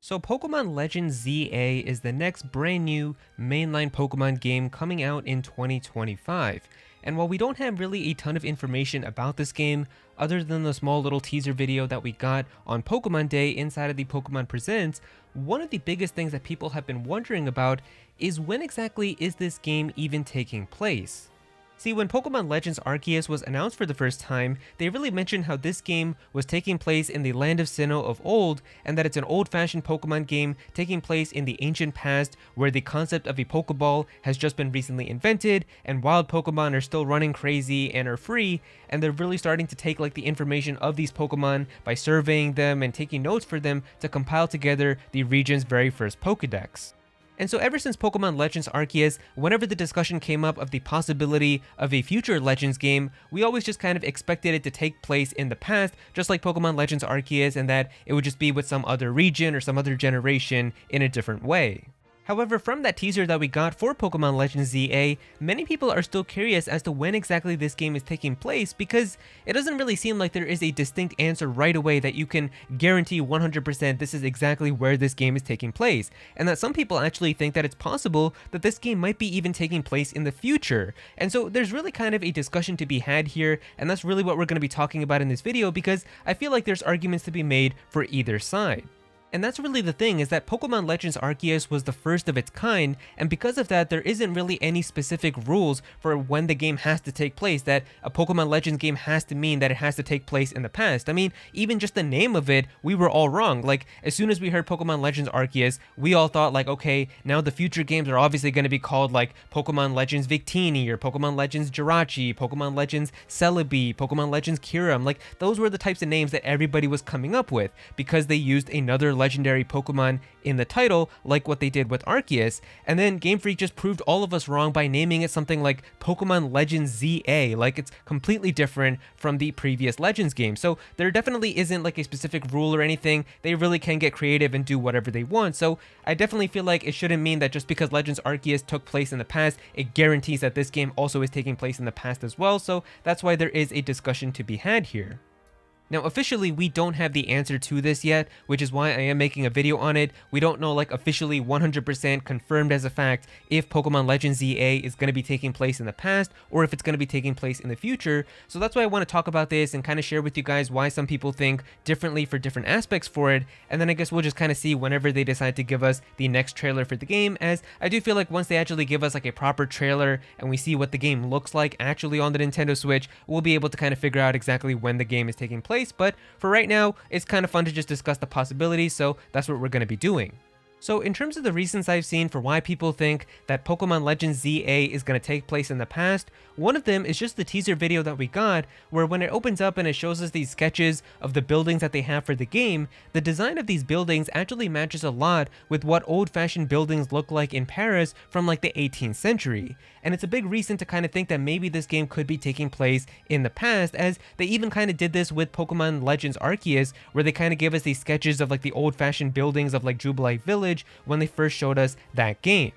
So Pokemon Legends ZA is the next brand new mainline Pokemon game coming out in 2025. And while we don't have really a ton of information about this game, other than the small little teaser video that we got on Pokemon Day inside of the Pokemon Presents, one of the biggest things that people have been wondering about is when exactly is this game even taking place? See, when Pokemon Legends Arceus was announced for the first time, they really mentioned how this game was taking place in the land of Sinnoh of old, and that it's an old-fashioned Pokemon game taking place in the ancient past, where the concept of a Pokeball has just been recently invented, and wild Pokemon are still running crazy and are free, and they're really starting to take like the information of these Pokemon by surveying them and taking notes for them to compile together the region's very first Pokedex. And so ever since Pokemon Legends Arceus, whenever the discussion came up of the possibility of a future Legends game, we always just kind of expected it to take place in the past, just like Pokemon Legends Arceus, and that it would just be with some other region or some other generation in a different way. However, from that teaser that we got for Pokemon Legends ZA, many people are still curious as to when exactly this game is taking place, because it doesn't really seem like there is a distinct answer right away that you can guarantee 100% this is exactly where this game is taking place, and that some people actually think that it's possible that this game might be even taking place in the future. And so there's really kind of a discussion to be had here, and that's really what we're going to be talking about in this video, because I feel like there's arguments to be made for either side. And that's really the thing, is that Pokemon Legends Arceus was the first of its kind, and because of that, there isn't really any specific rules for when the game has to take place, that a Pokemon Legends game has to mean that it has to take place in the past. I mean, even just the name of it, we were all wrong. Like, as soon as we heard Pokemon Legends Arceus, we all thought like, okay, now the future games are obviously going to be called like Pokemon Legends Victini, or Pokemon Legends Jirachi, Pokemon Legends Celebi, Pokemon Legends Kyurem. Like, those were the types of names that everybody was coming up with, because they used another legendary Pokemon in the title, like what they did with Arceus, and then Game Freak just proved all of us wrong by naming it something like Pokemon Legends ZA, like it's completely different from the previous Legends game. So there definitely isn't like a specific rule or anything. They really can get creative and do whatever they want, so I definitely feel like it shouldn't mean that just because Legends Arceus took place in the past, it guarantees that this game also is taking place in the past as well, so that's why there is a discussion to be had here. Now, officially, we don't have the answer to this yet, which is why I am making a video on it. We don't know, like, officially 100% confirmed as a fact if Pokemon Legends ZA is going to be taking place in the past or if it's going to be taking place in the future. So that's why I want to talk about this and kind of share with you guys why some people think differently for different aspects for it. And then I guess we'll just kind of see whenever they decide to give us the next trailer for the game, as I do feel like once they actually give us like a proper trailer and we see what the game looks like actually on the Nintendo Switch, we'll be able to kind of figure out exactly when the game is taking place. But for right now, it's kind of fun to just discuss the possibilities, so that's what we're going to be doing. So in terms of the reasons I've seen for why people think that Pokemon Legends ZA is going to take place in the past, one of them is just the teaser video that we got, where when it opens up and it shows us these sketches of the buildings that they have for the game, the design of these buildings actually matches a lot with what old-fashioned buildings look like in Paris from like the 18th century. And it's a big reason to kind of think that maybe this game could be taking place in the past, as they even kind of did this with Pokemon Legends Arceus, where they kind of gave us these sketches of like the old-fashioned buildings of like Jubilife Village when they first showed us that game.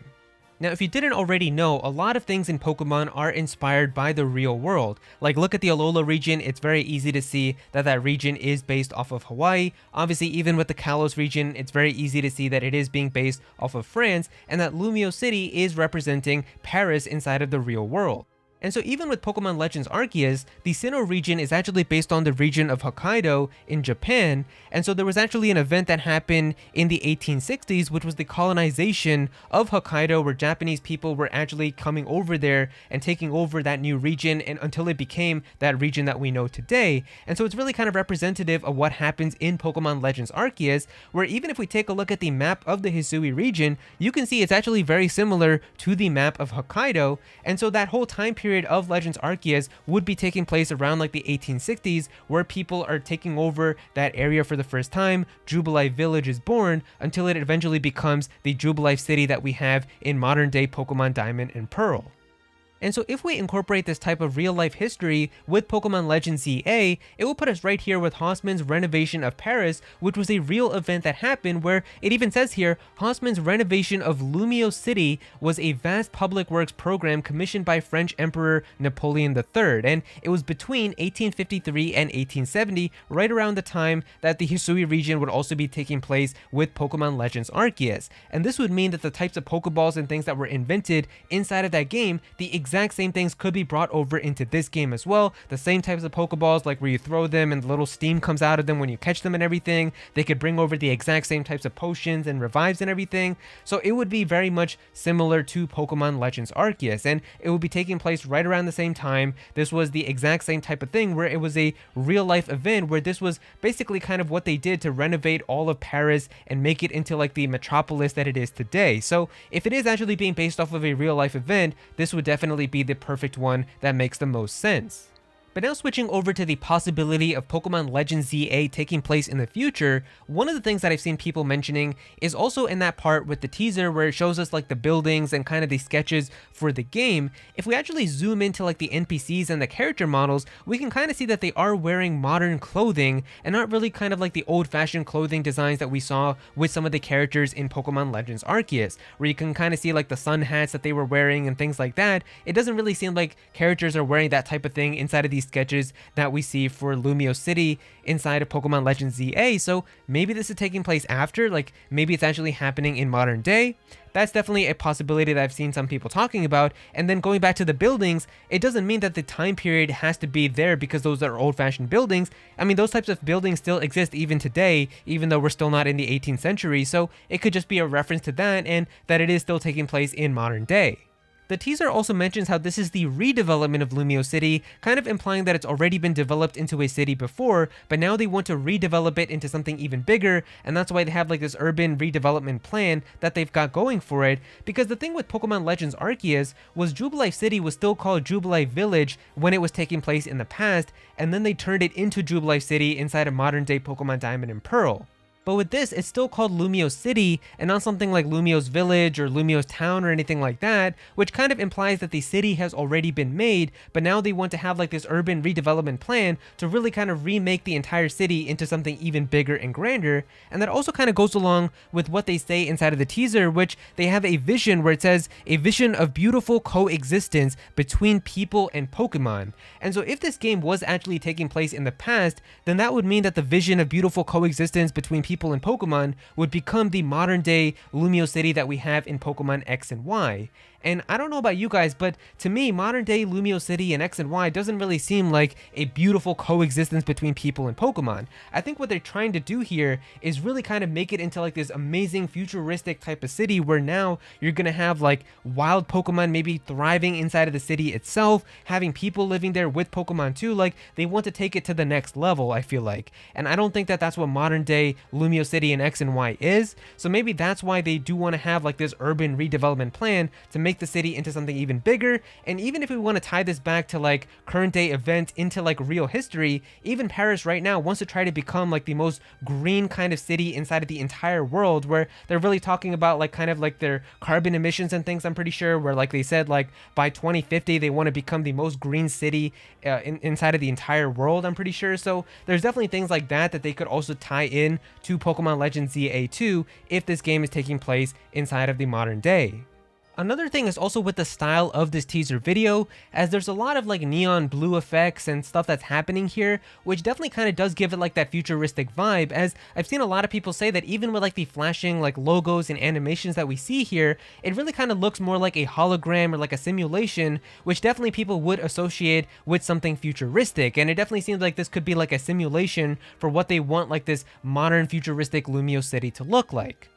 Now, if you didn't already know, a lot of things in Pokemon are inspired by the real world. Like, look at the Alola region, it's very easy to see that that region is based off of Hawaii. Obviously, even with the Kalos region, it's very easy to see that it is being based off of France, and that Lumiose City is representing Paris inside of the real world. And so even with Pokemon Legends Arceus, the Sinnoh region is actually based on the region of Hokkaido in Japan, and so there was actually an event that happened in the 1860s, which was the colonization of Hokkaido, where Japanese people were actually coming over there and taking over that new region, and until it became that region that we know today. And so it's really kind of representative of what happens in Pokemon Legends Arceus, where even if we take a look at the map of the Hisui region, you can see it's actually very similar to the map of Hokkaido, and so that whole time period of Legends Arceus would be taking place around like the 1860s, where people are taking over that area for the first time. Jubilife Village is born until it eventually becomes the Jubilife City that we have in modern day Pokemon Diamond and Pearl. And so if we incorporate this type of real-life history with Pokemon Legends ZA, it will put us right here with Haussmann's renovation of Paris, which was a real event that happened, where it even says here, Haussmann's renovation of Lumiose City was a vast public works program commissioned by French Emperor Napoleon III, and it was between 1853 and 1870, right around the time that the Hisui region would also be taking place with Pokemon Legends Arceus. And this would mean that the types of Pokeballs and things that were invented inside of that game, the exact same things could be brought over into this game as well. The same types of Pokeballs, like where you throw them and the little steam comes out of them when you catch them and everything. They could bring over the exact same types of potions and revives and everything. So it would be very much similar to Pokemon Legends Arceus, and it would be taking place right around the same time. This was the exact same type of thing where it was a real life event, where this was basically kind of what they did to renovate all of Paris and make it into like the metropolis that it is today. So if it is actually being based off of a real life event, this would definitely be the perfect one that makes the most sense. But now switching over to the possibility of Pokemon Legends ZA taking place in the future, one of the things that I've seen people mentioning is also in that part with the teaser where it shows us like the buildings and kind of the sketches for the game. If we actually zoom into like the NPCs and the character models, we can kind of see that they are wearing modern clothing and not really kind of like the old-fashioned clothing designs that we saw with some of the characters in Pokemon Legends Arceus, where you can kind of see like the sun hats that they were wearing and things like that. It doesn't really seem like characters are wearing that type of thing inside of these sketches that we see for Lumiose City inside of Pokemon Legends ZA, so maybe this is taking place after, like maybe it's actually happening in modern day. That's definitely a possibility that I've seen some people talking about. And then going back to the buildings, it doesn't mean that the time period has to be there because those are old-fashioned buildings. I mean, those types of buildings still exist even today, even though we're still not in the 18th century, so it could just be a reference to that and that it is still taking place in modern day. The teaser also mentions how this is the redevelopment of Lumiose City, kind of implying that it's already been developed into a city before, but now they want to redevelop it into something even bigger, and that's why they have like this urban redevelopment plan that they've got going for it. Because the thing with Pokemon Legends Arceus was Jubilife City was still called Jubilife Village when it was taking place in the past, and then they turned it into Jubilife City inside of modern day Pokemon Diamond and Pearl. But with this, it's still called Lumiose City and not something like Lumiose Village or Lumiose Town or anything like that, which kind of implies that the city has already been made, but now they want to have like this urban redevelopment plan to really kind of remake the entire city into something even bigger and grander. And that also kind of goes along with what they say inside of the teaser, which they have a vision where it says a vision of beautiful coexistence between people and Pokemon. And so if this game was actually taking place in the past, then that would mean that the vision of beautiful coexistence between people and Pokemon would become the modern day Lumiose City that we have in Pokemon X and Y. And I don't know about you guys, but to me, modern day Lumiose City and X and Y doesn't really seem like a beautiful coexistence between people and Pokemon. I think what they're trying to do here is really kind of make it into like this amazing futuristic type of city where now you're gonna have like wild Pokemon maybe thriving inside of the city itself, having people living there with Pokemon too. Like they want to take it to the next level, I feel like. And I don't think that that's what modern day Lumiose City and X and Y is. So maybe that's why they do want to have like this urban redevelopment plan to make the city into something even bigger. And even if we want to tie this back to like current day events into like real history, even Paris right now wants to try to become like the most green kind of city inside of the entire world, where they're really talking about like kind of like their carbon emissions and things, I'm pretty sure, where like they said like by 2050 they want to become the most green city inside of the entire world, I'm pretty sure. So there's definitely things like that that they could also tie in to Pokemon Legends ZA2 if this game is taking place inside of the modern day. Another thing is also with the style of this teaser video, as there's a lot of like neon blue effects and stuff that's happening here, which definitely kind of does give it like that futuristic vibe, as I've seen a lot of people say that even with like the flashing like logos and animations that we see here, it really kind of looks more like a hologram or like a simulation, which definitely people would associate with something futuristic. And it definitely seems like this could be like a simulation for what they want like this modern futuristic Lumiose City to look like.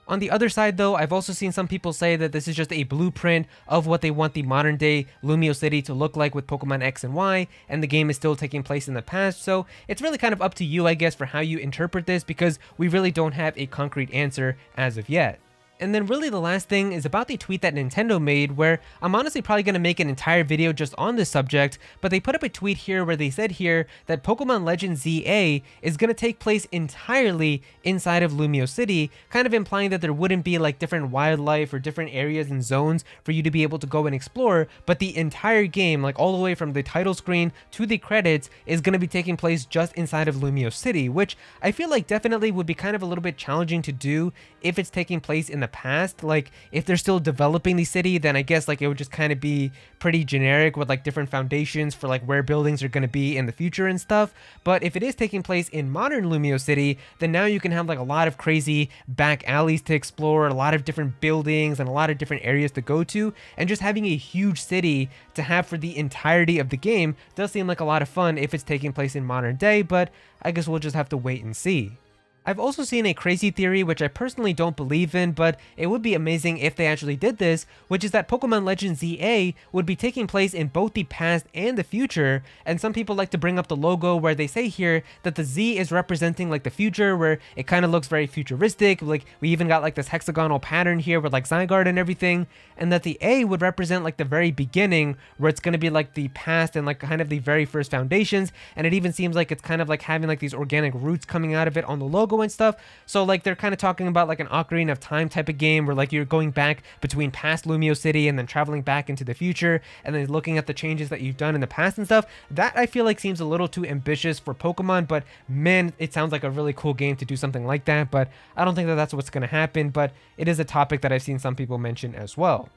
On the other side though, I've also seen some people say that this is just a blueprint of what they want the modern day Lumiose City to look like with Pokemon X and Y, and the game is still taking place in the past, so it's really kind of up to you, I guess, for how you interpret this, because we really don't have a concrete answer as of yet. And then really the last thing is about the tweet that Nintendo made, where I'm honestly probably going to make an entire video just on this subject, but they put up a tweet here where they said here that Pokemon Legends ZA is going to take place entirely inside of Lumiose City, kind of implying that there wouldn't be like different wildlife or different areas and zones for you to be able to go and explore, but the entire game, like all the way from the title screen to the credits, is going to be taking place just inside of Lumiose City, which I feel like definitely would be kind of a little bit challenging to do if it's taking place in the past. Like if they're still developing the city, then I guess like it would just kind of be pretty generic with like different foundations for like where buildings are going to be in the future and stuff. But if it is taking place in modern Lumiose City, then now you can have like a lot of crazy back alleys to explore, a lot of different buildings and a lot of different areas to go to, and just having a huge city to have for the entirety of the game does seem like a lot of fun if it's taking place in modern day, but I guess we'll just have to wait and see. I've also seen a crazy theory, which I personally don't believe in, but it would be amazing if they actually did this, which is that Pokemon Legends ZA would be taking place in both the past and the future. And some people like to bring up the logo where they say here that the Z is representing like the future, where it kind of looks very futuristic. Like we even got like this hexagonal pattern here with like Zygarde and everything. And that the A would represent like the very beginning, where it's going to be like the past and like kind of the very first foundations. And it even seems like it's kind of like having like these organic roots coming out of it on the logo and stuff. So like they're kind of talking about like an Ocarina of Time type of game where like you're going back between past Lumiose City and then traveling back into the future and then looking at the changes that you've done in the past and stuff. That I feel like seems a little too ambitious for Pokemon, but man, it sounds like a really cool game to do something like that. But I don't think that that's what's going to happen, but it is a topic that I've seen some people mention as well.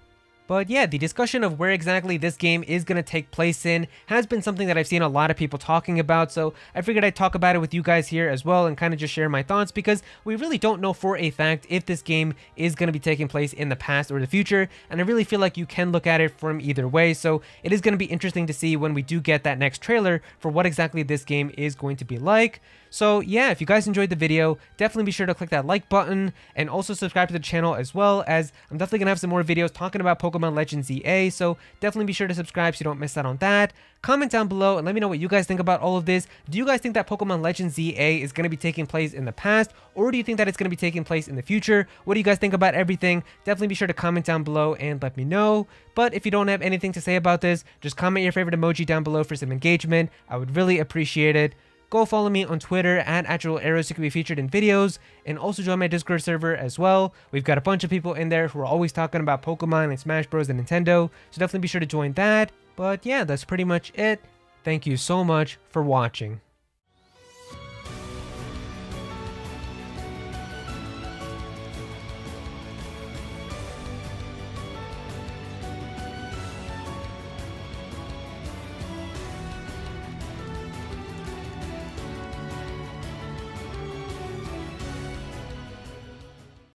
But yeah, the discussion of where exactly this game is going to take place in has been something that I've seen a lot of people talking about, so I figured I'd talk about it with you guys here as well and kind of just share my thoughts, because we really don't know for a fact if this game is going to be taking place in the past or the future, and I really feel like you can look at it from either way, so it is going to be interesting to see when we do get that next trailer for what exactly this game is going to be like. So yeah, if you guys enjoyed the video, definitely be sure to click that like button and also subscribe to the channel, as well as I'm definitely going to have some more videos talking about Pokemon Legends ZA, so definitely be sure to subscribe so you don't miss out on that. Comment down below and let me know what you guys think about all of this. Do you guys think that Pokemon Legends ZA is going to be taking place in the past, or do you think that it's going to be taking place in the future? What do you guys think about everything? Definitely be sure to comment down below and let me know. But if you don't have anything to say about this, just comment your favorite emoji down below for some engagement. I would really appreciate it. Go follow me on Twitter at @ActualArrows to be featured in videos, and also join my Discord server as well. We've got a bunch of people in there who are always talking about Pokemon and Smash Bros and Nintendo, so definitely be sure to join that. But yeah, that's pretty much it. Thank you so much for watching.